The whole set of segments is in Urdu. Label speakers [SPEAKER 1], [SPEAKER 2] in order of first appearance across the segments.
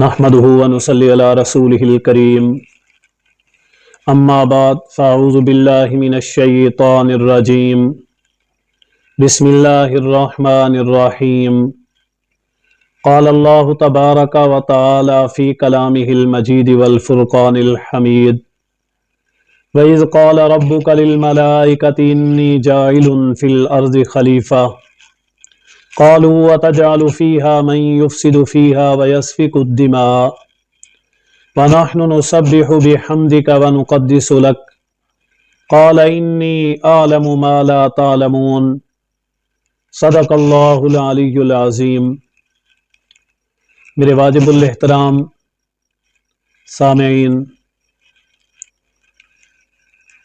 [SPEAKER 1] نحمده ونصلي على رسوله الكريم اما بعد فاعوذ بالله من الشيطان الرجيم بسم الله الرحمن الرحيم قال الله تبارك وتعالى في كلامه المجيد والفرقان الحميد وإذ قال ربك للملائكة إني جاعل في الأرض خليفة قالوا وتجعل فيها من يفسد فيها ويسفك الدماء ونحن نسبح بحمدك ونقدس لك قال إني أعلم ما لا تعلمون صدق اللہ العلی العظیم۔ میرے واجب الاحترام سامعین،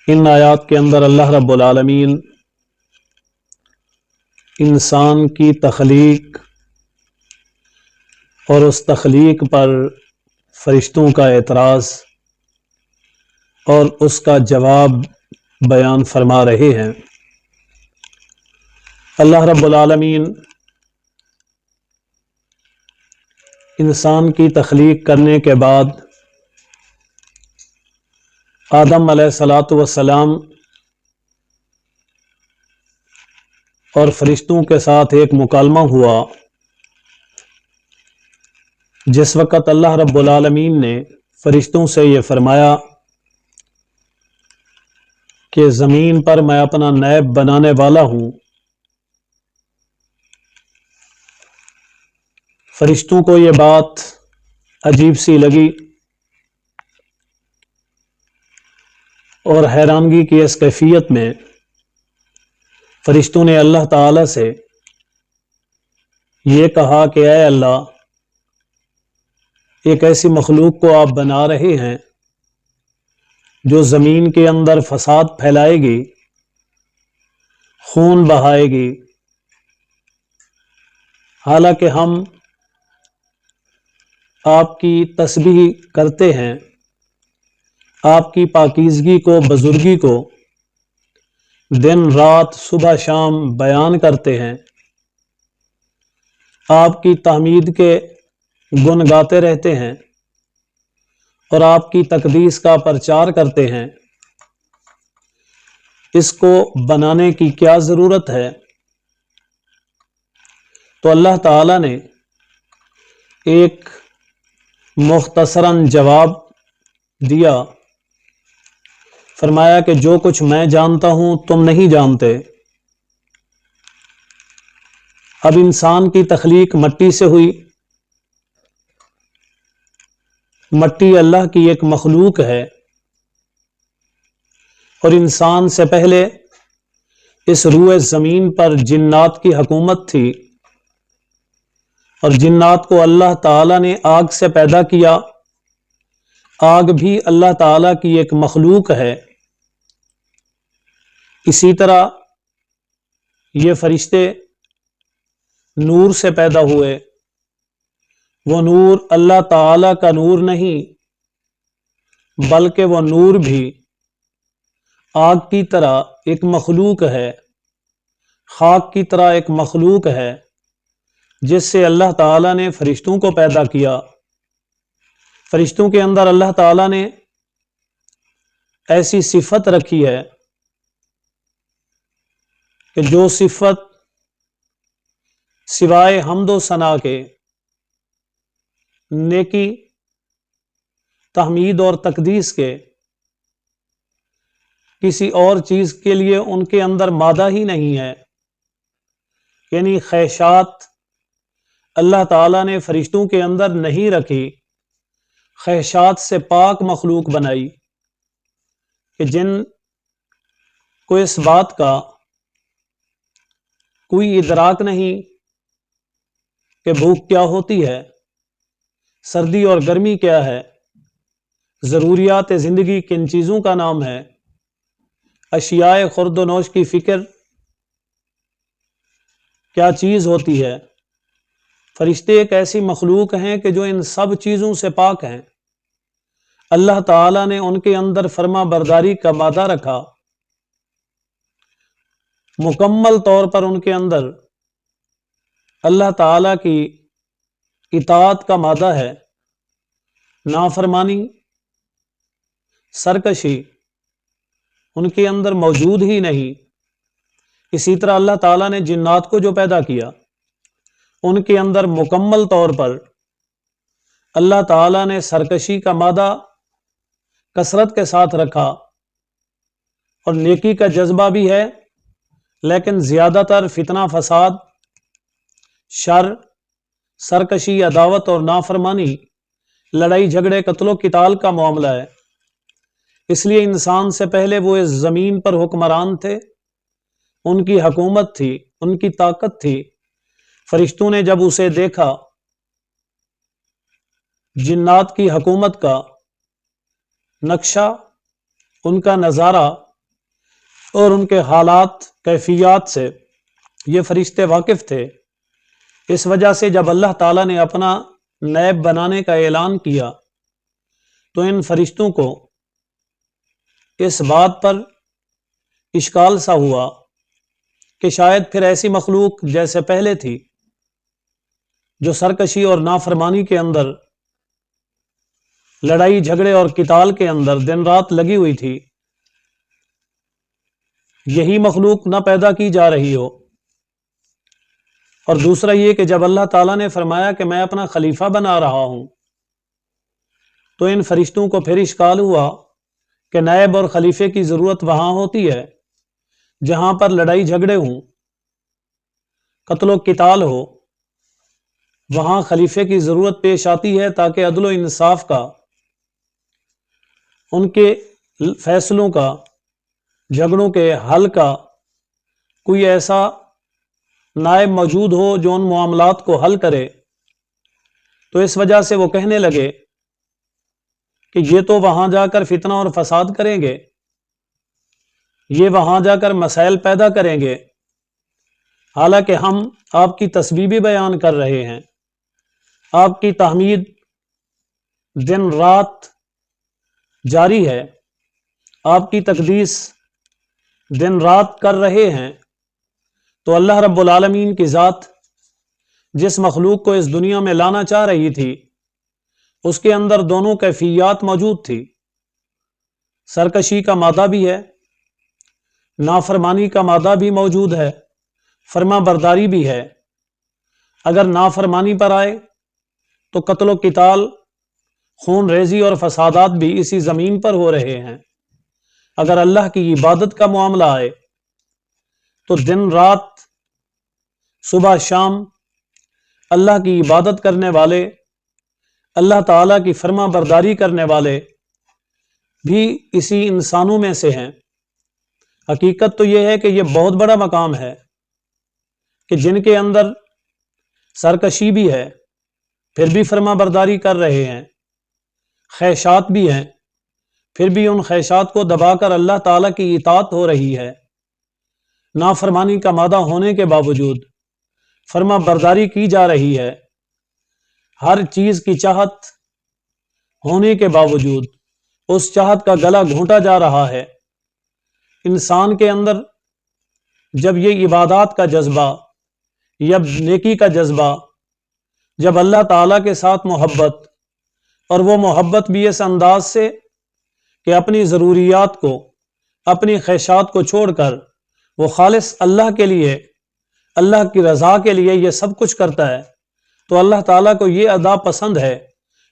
[SPEAKER 1] ان آیات کے اندر اللہ رب العالمین انسان کی تخلیق اور اس تخلیق پر فرشتوں کا اعتراض اور اس کا جواب بیان فرما رہے ہیں۔ اللہ رب العالمین انسان کی تخلیق کرنے کے بعد آدم علیہ الصلاۃ والسلام اور فرشتوں کے ساتھ ایک مکالمہ ہوا، جس وقت اللہ رب العالمین نے فرشتوں سے یہ فرمایا کہ زمین پر میں اپنا نائب بنانے والا ہوں۔ فرشتوں کو یہ بات عجیب سی لگی اور حیرانگی کی اس کیفیت میں فرشتوں نے اللہ تعالی سے یہ کہا کہ اے اللہ، ایک ایسی مخلوق کو آپ بنا رہے ہیں جو زمین کے اندر فساد پھیلائے گی، خون بہائے گی، حالانکہ ہم آپ کی تسبیح کرتے ہیں، آپ کی پاکیزگی کو، بزرگی کو دن رات صبح شام بیان کرتے ہیں، آپ کی تحمید کے گن گاتے رہتے ہیں اور آپ کی تقدیس کا پرچار کرتے ہیں، اس کو بنانے کی کیا ضرورت ہے؟ تو اللہ تعالی نے ایک مختصراً جواب دیا، فرمایا کہ جو کچھ میں جانتا ہوں تم نہیں جانتے۔ اب انسان کی تخلیق مٹی سے ہوئی، مٹی اللہ کی ایک مخلوق ہے، اور انسان سے پہلے اس روئے زمین پر جنات کی حکومت تھی، اور جنات کو اللہ تعالی نے آگ سے پیدا کیا۔ آگ بھی اللہ تعالی کی ایک مخلوق ہے۔ اسی طرح یہ فرشتے نور سے پیدا ہوئے، وہ نور اللہ تعالی کا نور نہیں، بلکہ وہ نور بھی آگ کی طرح ایک مخلوق ہے، خاک کی طرح ایک مخلوق ہے، جس سے اللہ تعالی نے فرشتوں کو پیدا کیا۔ فرشتوں کے اندر اللہ تعالی نے ایسی صفت رکھی ہے کہ جو صفت سوائے حمد و ثنا کے، نیکی، تحمید اور تقدیس کے، کسی اور چیز کے لیے ان کے اندر مادہ ہی نہیں ہے۔ یعنی خواہشات اللہ تعالیٰ نے فرشتوں کے اندر نہیں رکھی، خواہشات سے پاک مخلوق بنائی کہ جن کو اس بات کا کوئی ادراک نہیں کہ بھوک کیا ہوتی ہے، سردی اور گرمی کیا ہے، ضروریات زندگی کن چیزوں کا نام ہے، اشیاء خورد و نوش کی فکر کیا چیز ہوتی ہے۔ فرشتے ایک ایسی مخلوق ہیں کہ جو ان سب چیزوں سے پاک ہیں۔ اللہ تعالیٰ نے ان کے اندر فرما برداری کا مادہ رکھا، مکمل طور پر ان کے اندر اللہ تعالیٰ کی اطاعت کا مادہ ہے، نافرمانی، سرکشی ان کے اندر موجود ہی نہیں۔ اسی طرح اللہ تعالیٰ نے جنات کو جو پیدا کیا ان کے اندر مکمل طور پر اللہ تعالیٰ نے سرکشی کا مادہ کثرت کے ساتھ رکھا، اور نیکی کا جذبہ بھی ہے، لیکن زیادہ تر فتنہ فساد، شر، سرکشی، عداوت اور نافرمانی، لڑائی جھگڑے، قتل و قتال کا معاملہ ہے۔ اس لیے انسان سے پہلے وہ اس زمین پر حکمران تھے، ان کی حکومت تھی، ان کی طاقت تھی۔ فرشتوں نے جب اسے دیکھا، جنات کی حکومت کا نقشہ، ان کا نظارہ اور ان کے حالات، کیفیات سے یہ فرشتے واقف تھے۔ اس وجہ سے جب اللہ تعالیٰ نے اپنا نائب بنانے کا اعلان کیا تو ان فرشتوں کو اس بات پر اشکال سا ہوا کہ شاید پھر ایسی مخلوق جیسے پہلے تھی جو سرکشی اور نافرمانی کے اندر، لڑائی جھگڑے اور قتال کے اندر دن رات لگی ہوئی تھی، یہی مخلوق نہ پیدا کی جا رہی ہو۔ اور دوسرا یہ کہ جب اللہ تعالیٰ نے فرمایا کہ میں اپنا خلیفہ بنا رہا ہوں تو ان فرشتوں کو پھر اشکال ہوا کہ نائب اور خلیفے کی ضرورت وہاں ہوتی ہے جہاں پر لڑائی جھگڑے ہوں، قتل و قتال ہو، وہاں خلیفے کی ضرورت پیش آتی ہے تاکہ عدل و انصاف کا، ان کے فیصلوں کا، جھگڑوں کے حل کا کوئی ایسا نائب موجود ہو جو ان معاملات کو حل کرے۔ تو اس وجہ سے وہ کہنے لگے کہ یہ تو وہاں جا کر فتنہ اور فساد کریں گے، یہ وہاں جا کر مسائل پیدا کریں گے، حالانکہ ہم آپ کی تسبیح بیان کر رہے ہیں، آپ کی تحمید دن رات جاری ہے، آپ کی تقدیس دن رات کر رہے ہیں۔ تو اللہ رب العالمین کی ذات جس مخلوق کو اس دنیا میں لانا چاہ رہی تھی اس کے اندر دونوں کیفیات موجود تھی، سرکشی کا مادہ بھی ہے، نافرمانی کا مادہ بھی موجود ہے، فرما برداری بھی ہے۔ اگر نافرمانی پر آئے تو قتل و قتال، خون ریزی اور فسادات بھی اسی زمین پر ہو رہے ہیں۔ اگر اللہ کی عبادت کا معاملہ آئے تو دن رات، صبح شام اللہ کی عبادت کرنے والے، اللہ تعالیٰ کی فرما برداری کرنے والے بھی اسی انسانوں میں سے ہیں۔ حقیقت تو یہ ہے کہ یہ بہت بڑا مقام ہے کہ جن کے اندر سرکشی بھی ہے پھر بھی فرما برداری کر رہے ہیں، خواہشات بھی ہیں پھر بھی ان خواہشات کو دبا کر اللہ تعالیٰ کی اطاعت ہو رہی ہے، نافرمانی کا مادہ ہونے کے باوجود فرما برداری کی جا رہی ہے، ہر چیز کی چاہت ہونے کے باوجود اس چاہت کا گلا گھونٹا جا رہا ہے۔ انسان کے اندر جب یہ عبادات کا جذبہ، جب نیکی کا جذبہ، جب اللہ تعالیٰ کے ساتھ محبت، اور وہ محبت بھی اس انداز سے کہ اپنی ضروریات کو، اپنی خواہشات کو چھوڑ کر وہ خالص اللہ کے لیے، اللہ کی رضا کے لیے یہ سب کچھ کرتا ہے، تو اللہ تعالیٰ کو یہ ادا پسند ہے۔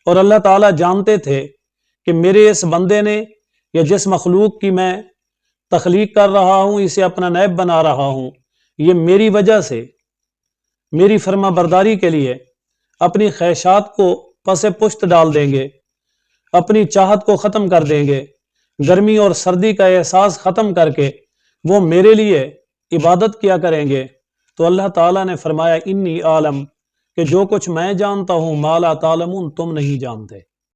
[SPEAKER 1] اور اللہ تعالیٰ جانتے تھے کہ میرے اس بندے نے، یا جس مخلوق کی میں تخلیق کر رہا ہوں، اسے اپنا نائب بنا رہا ہوں، یہ میری وجہ سے، میری فرما برداری کے لیے اپنی خواہشات کو پس پشت ڈال دیں گے، اپنی چاہت کو ختم کر دیں گے، گرمی اور سردی کا احساس ختم کر کے وہ میرے لیے عبادت کیا کریں گے۔ تو اللہ تعالیٰ نے فرمایا انی عالم، کہ جو کچھ میں جانتا ہوں ما لا تعلمون، تم نہیں جانتے۔